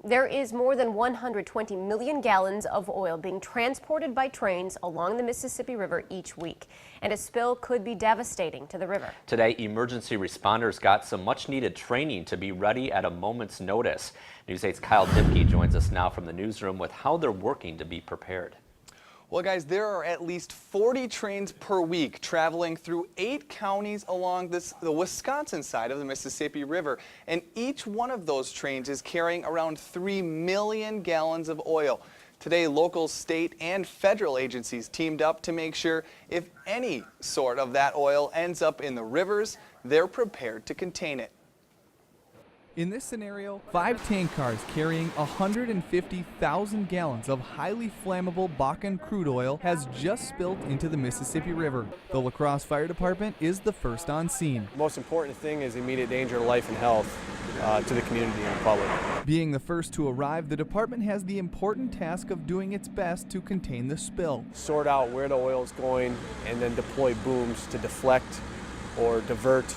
There is more than 120 million gallons of oil being transported by trains along the Mississippi River each week, and a spill could be devastating to the river. Today, emergency responders got some much-needed training to be ready at a moment's notice. News 8's Kyle Dipke joins us now from the newsroom with how they're working to be prepared. Well, guys, there are at least 40 trains per week traveling through 8 counties along the Wisconsin side of the Mississippi River. And each one of those trains is carrying around 3 million gallons of oil. Today, local, state, and federal agencies teamed up to make sure if any sort of that oil ends up in the rivers, they're prepared to contain it. In this scenario, 5 tank cars carrying 150,000 gallons of highly flammable Bakken crude oil has just spilled into the Mississippi River. The La Crosse Fire Department is the first on scene. The most important thing is immediate danger to life and health to the community and the public. Being the first to arrive, the department has the important task of doing its best to contain the spill. Sort out where the oil is going and then deploy booms to deflect or divert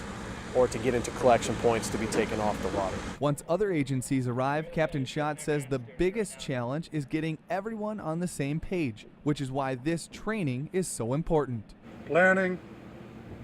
or to get into collection points to be taken off the water. Once other agencies arrive, Captain Schott says the biggest challenge is getting everyone on the same page, which is why this training is so important. Planning,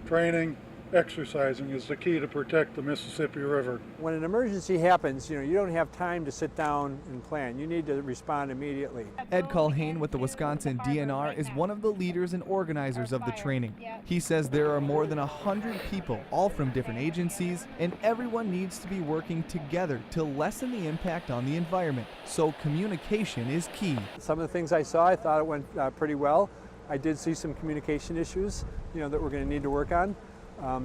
training, exercising is the key to protect the Mississippi River. When an emergency happens, you don't have time to sit down and plan. You need to respond immediately. Ed Culhane with the Wisconsin DNR is one of the leaders and organizers of the training. He says there are more than 100 people, all from different agencies, and everyone needs to be working together to lessen the impact on the environment. So communication is key. Some of the things I saw, I thought it went pretty well. I did see some communication issues, that we're going to need to work on.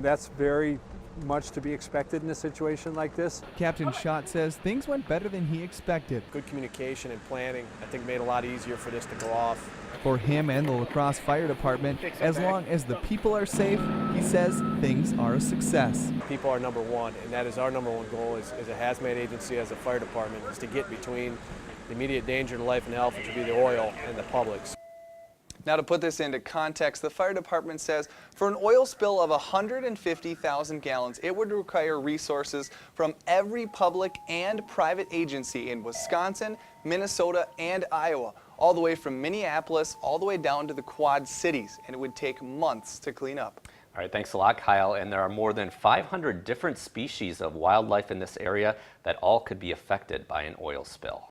That's very much to be expected in a situation like this. Captain Schott says things went better than he expected. Good communication and planning, I think, made it a lot easier for this to go off. For him and the La Crosse Fire Department, as long as the people are safe, he says things are a success. People are number one, and that is our number one goal as a hazmat agency, as a fire department, is to get between the immediate danger to life and health, which would be the oil, and the public. Now, to put this into context, the fire department says for an oil spill of 150,000 gallons, it would require resources from every public and private agency in Wisconsin, Minnesota, and Iowa, all the way from Minneapolis all the way down to the Quad Cities, and it would take months to clean up. All right, thanks a lot, Kyle. And there are more than 500 different species of wildlife in this area that all could be affected by an oil spill.